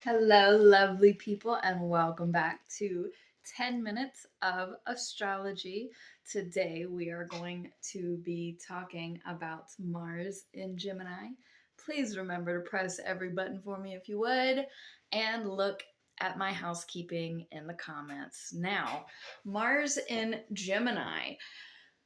Hello, lovely people, and welcome back to 10 minutes of astrology. Today, we are going to be talking about Mars in Gemini. Please remember to press every button for me if you would, and look at my housekeeping in the comments. Now, Mars in Gemini.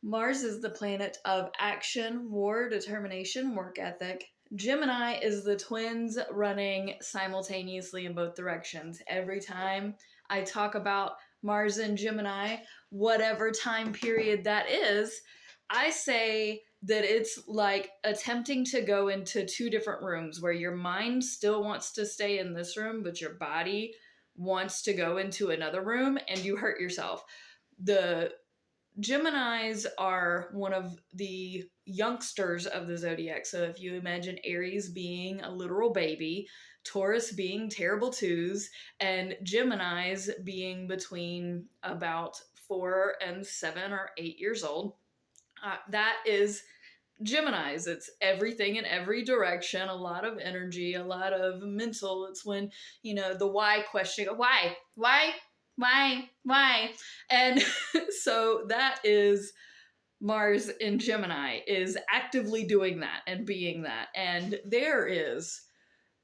Mars is the planet of action, war, determination, work ethic. Gemini is the twins running simultaneously in both directions. Every time I talk about Mars and Gemini, whatever time period that is, I say that it's like attempting to go into two different rooms where your mind still wants to stay in this room, but your body wants to go into another room and you hurt yourself. The Geminis are one of the youngsters of the zodiac. So if you imagine Aries being a literal baby, Taurus being terrible twos, and Geminis being between about 4 and 7 or 8 years old, that is Geminis. It's everything in every direction, a lot of energy, a lot of mental. It's when, the why question, why? And so that is Mars in Gemini, is actively doing that and being that. And there is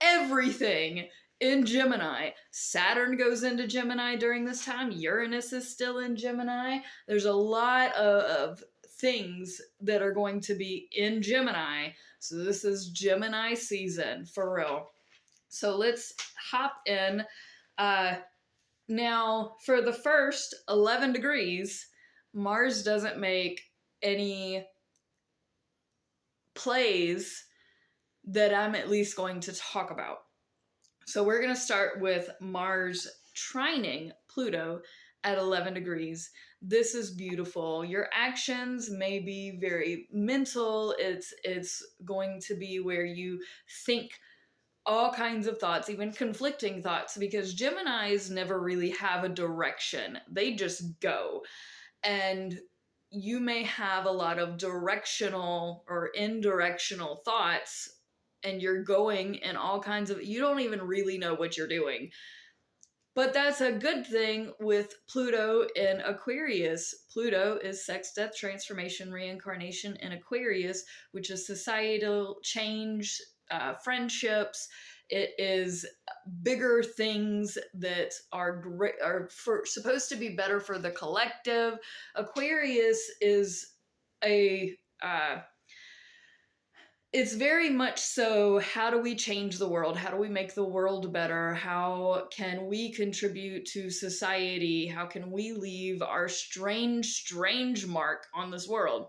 everything in Gemini. Saturn goes into Gemini during this time. Uranus is still in Gemini. There's a lot of things that are going to be in Gemini. So this is Gemini season for real. So let's hop in. Now, for the first 11 degrees, Mars doesn't make any plays that I'm at least going to talk about. So we're going to start with Mars trining Pluto at 11 degrees. This is beautiful. Your actions may be very mental. It's going to be where you think all kinds of thoughts, even conflicting thoughts, because Geminis never really have a direction. They just go. And you may have a lot of directional or indirectional thoughts, and you're going in all kinds of, you don't even really know what you're doing. But that's a good thing with Pluto in Aquarius. Pluto is sex, death, transformation, reincarnation in Aquarius, which is societal change, friendships. It is bigger things that are supposed to be better for the collective. Aquarius is a it's very much so, how do we change the world? How do we make the world better? How can we contribute to society? How can we leave our strange mark on this world?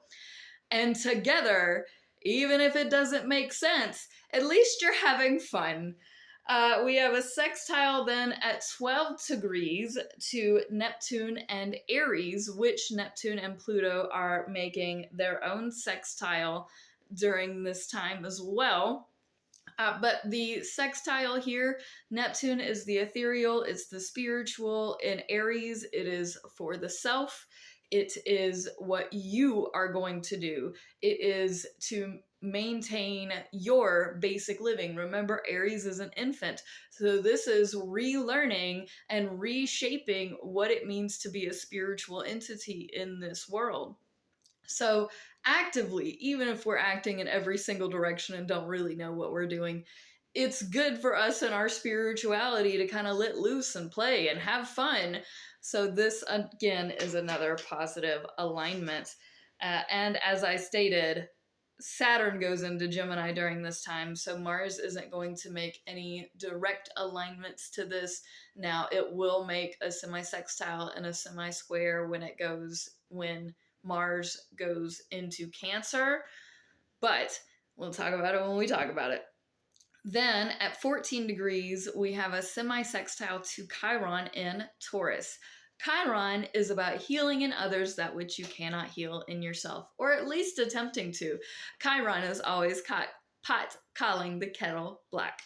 And together, even if it doesn't make sense, at least you're having fun. We have a sextile then at 12 degrees to Neptune and Aries, which Neptune and Pluto are making their own sextile during this time as well. But the sextile here, Neptune is the ethereal, it's the spiritual. In Aries, it is for the self. It is what you are going to do. It is to maintain your basic living. Remember, Aries is an infant. So this is relearning and reshaping what it means to be a spiritual entity in this world. So, actively, even if we're acting in every single direction and don't really know what we're doing, it's good for us and our spirituality to kind of let loose and play and have fun. So, this again is another positive alignment. And as I stated, Saturn goes into Gemini during this time, so Mars isn't going to make any direct alignments to this. Now, it will make a semi-sextile and a semi-square when Mars goes into Cancer, but we'll talk about it when we talk about it. Then at 14 degrees, we have a semi-sextile to Chiron in Taurus. Chiron is about healing in others that which you cannot heal in yourself, or at least attempting to. Chiron is always pot calling the kettle black.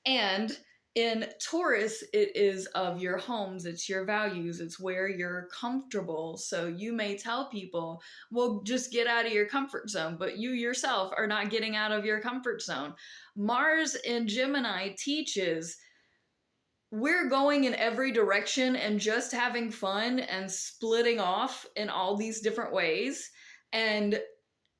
And in Taurus, it is of your homes, it's your values, it's where you're comfortable. So you may tell people, well, just get out of your comfort zone, but you yourself are not getting out of your comfort zone. Mars in Gemini teaches we're going in every direction and just having fun and splitting off in all these different ways. And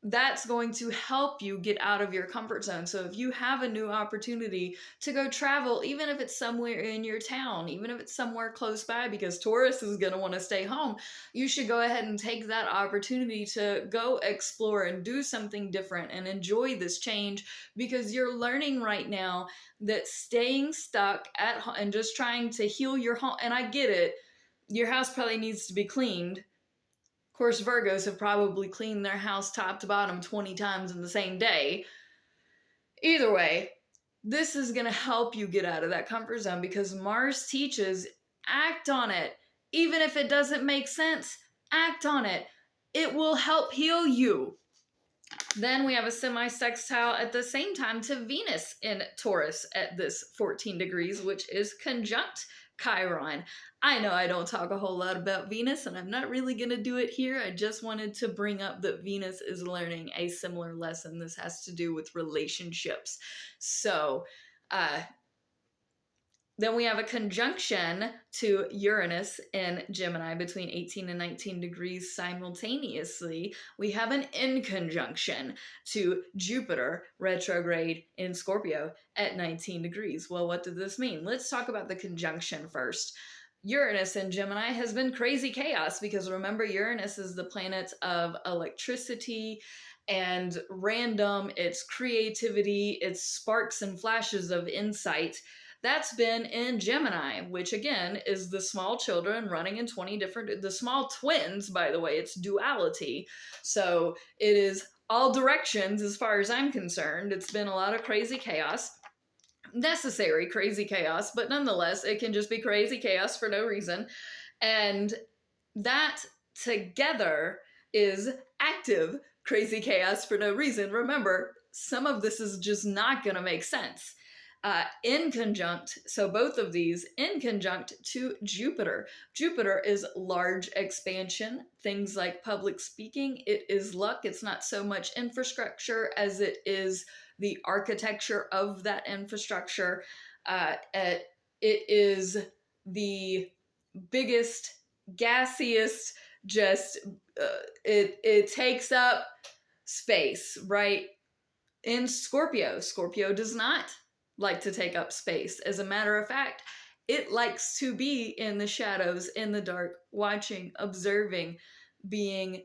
that's going to help you get out of your comfort zone. So if you have a new opportunity to go travel, even if it's somewhere in your town, even if it's somewhere close by, because Taurus is going to want to stay home, you should go ahead and take that opportunity to go explore and do something different and enjoy this change, because you're learning right now that staying stuck at home and just trying to heal your home, and I get it, your house probably needs to be cleaned. Of course, Virgos have probably cleaned their house top to bottom 20 times in the same day. Either way, this is going to help you get out of that comfort zone, because Mars teaches act on it. Even if it doesn't make sense, act on it. It will help heal you. Then we have a semi-sextile at the same time to Venus in Taurus at this 14 degrees, which is conjunct Chiron. I know I don't talk a whole lot about Venus, and I'm not really going to do it here. I just wanted to bring up that Venus is learning a similar lesson. This has to do with relationships. So, then we have a conjunction to Uranus in Gemini between 18 and 19 degrees simultaneously. We have an inconjunction to Jupiter retrograde in Scorpio at 19 degrees. Well, what does this mean? Let's talk about the conjunction first. Uranus in Gemini has been crazy chaos, because remember, Uranus is the planet of electricity and random, it's creativity, it's sparks and flashes of insight. That's been in Gemini, which again is the small children running in 20 different, the small twins, by the way, it's duality. So it is all directions as far as I'm concerned. It's been a lot of crazy chaos. Necessary crazy chaos, but nonetheless, it can just be crazy chaos for no reason. And that together is active crazy chaos for no reason. Remember, some of this is just not going to make sense. In conjunct, so both of these in conjunct to Jupiter. Jupiter is large expansion, things like public speaking. It is luck. It's not so much infrastructure as it is the architecture of that infrastructure. It is the biggest, gassiest, just it takes up space, right? In Scorpio, Scorpio does not like to take up space. As a matter of fact, it likes to be in the shadows, in the dark, watching, observing, being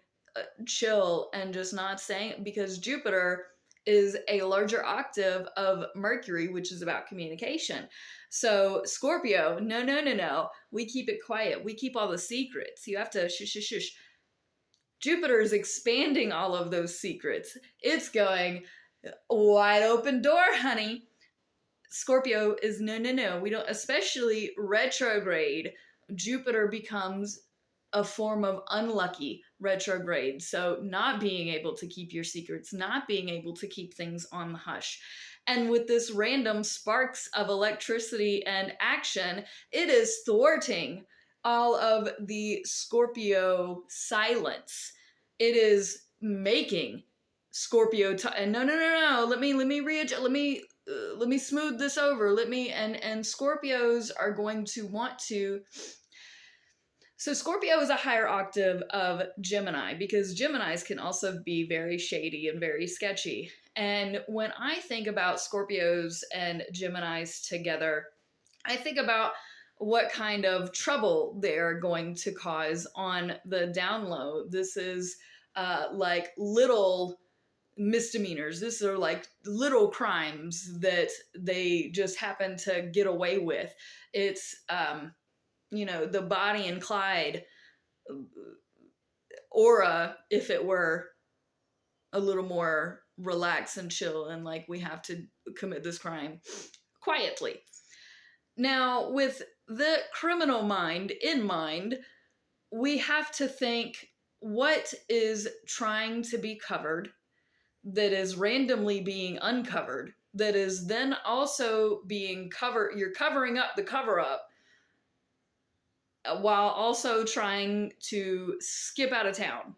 chill, and just not saying, because Jupiter is a larger octave of Mercury, which is about communication. So Scorpio, no. We keep it quiet. We keep all the secrets. You have to shush. Jupiter is expanding all of those secrets. It's going wide open door, honey. Scorpio is no. We don't, especially retrograde. Jupiter becomes a form of unlucky retrograde. So not being able to keep your secrets, not being able to keep things on the hush. And with this random sparks of electricity and action, it is thwarting all of the Scorpio silence. It is making Scorpio and no. Let me readjust. Let me smooth this over. And Scorpios are going to want to. So Scorpio is a higher octave of Gemini, because Geminis can also be very shady and very sketchy. And when I think about Scorpios and Geminis together, I think about what kind of trouble they're going to cause on the down low. This is like little misdemeanors. These are like little crimes that they just happen to get away with. It's, the Bonnie and Clyde aura, if it were a little more relaxed and chill, and like we have to commit this crime quietly. Now, with the criminal mind in mind, we have to think, what is trying to be covered that is randomly being uncovered, that is then also being covered, you're covering up the cover up, while also trying to skip out of town.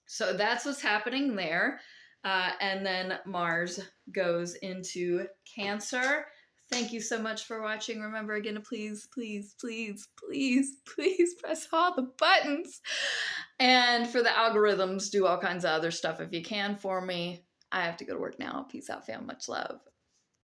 So that's what's happening there. And then Mars goes into Cancer Thank you so much for watching. Remember again to please, please, please, please, please press all the buttons. And for the algorithms, do all kinds of other stuff if you can for me. I have to go to work now. Peace out, fam. Much love.